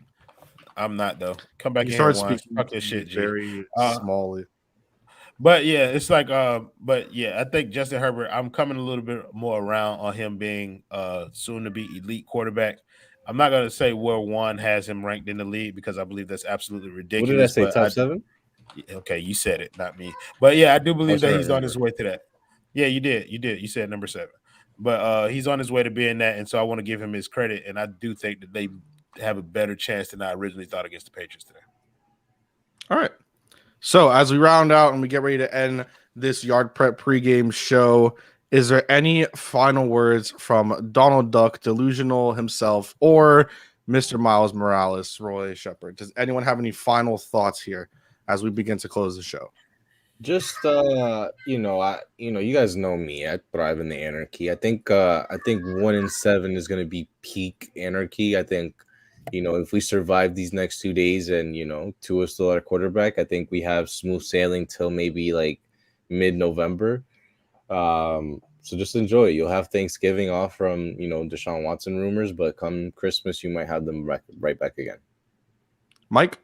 I'm not though. Come back you here. Start speaking fuck this shit, very smallly. But yeah, it's like but yeah, I think Justin Herbert, I'm coming a little bit more around on him being soon to be elite quarterback. I'm not gonna say where one has him ranked in the league because I believe that's absolutely ridiculous. What did I say? Top 7? Okay, you said it, not me. But yeah, I do believe that he's on his way to that. Yeah, you did. You said number 7. But he's on his way to being that, and so I want to give him his credit. And I do think that they have a better chance than I originally thought against the Patriots today. All right. So as we round out and we get ready to end this Yard Prep pregame show, is there any final words from Donald Duck, Delusional himself, or Mr. Miles Morales, Roy Shepard? Does anyone have any final thoughts here as we begin to close the show? Just you guys know me. I thrive in the anarchy. I think 1-7 is going to be peak anarchy. I think. If we survive these next 2 days and, Tua's still our quarterback, I think we have smooth sailing till maybe like mid-November. So just enjoy it. You'll have Thanksgiving off from, Deshaun Watson rumors, but come Christmas, you might have them right back again. Mike?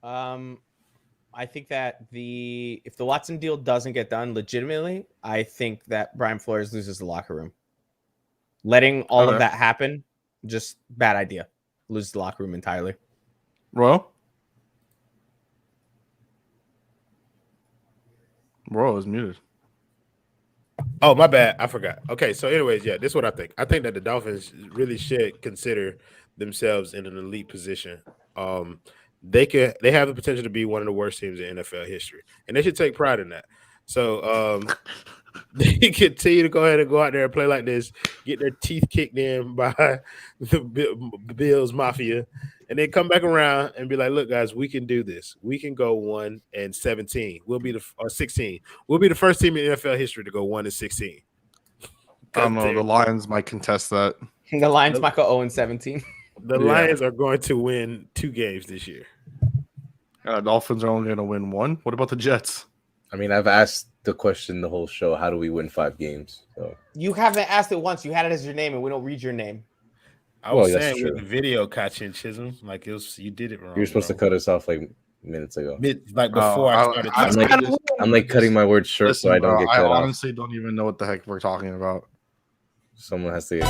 I think that if the Watson deal doesn't get done legitimately, I think that Brian Flores loses the locker room. Letting all of that happen, just bad idea. Lose the locker room entirely. Royal is muted. Oh, my bad. I forgot. Okay, so anyways, yeah, this is what I think. I think that the Dolphins really should consider themselves in an elite position. They have the potential to be one of the worst teams in NFL history, and they should take pride in that. So they continue to go ahead and go out there and play like this, get their teeth kicked in by the Bills Mafia, and then come back around and be like, look, guys, we can do this. We can go 1-17. We'll be 16. We'll be the first team in NFL history to go 1-16. I don't know. The Lions might contest that. The Lions might go 0-17. The Lions are going to win 2 games this year. Dolphins are only going to win 1. What about the Jets? I mean, I've asked the question the whole show. How do we win 5 games? So you haven't asked it once. You had it as your name, and we don't read your name. I was saying with the video catching Chisholm, like you did it wrong. You were supposed to cut us off like minutes ago. Before I started. I'm like cutting my words short so I don't get cut off. I honestly don't even know what the heck we're talking about. Someone has to get.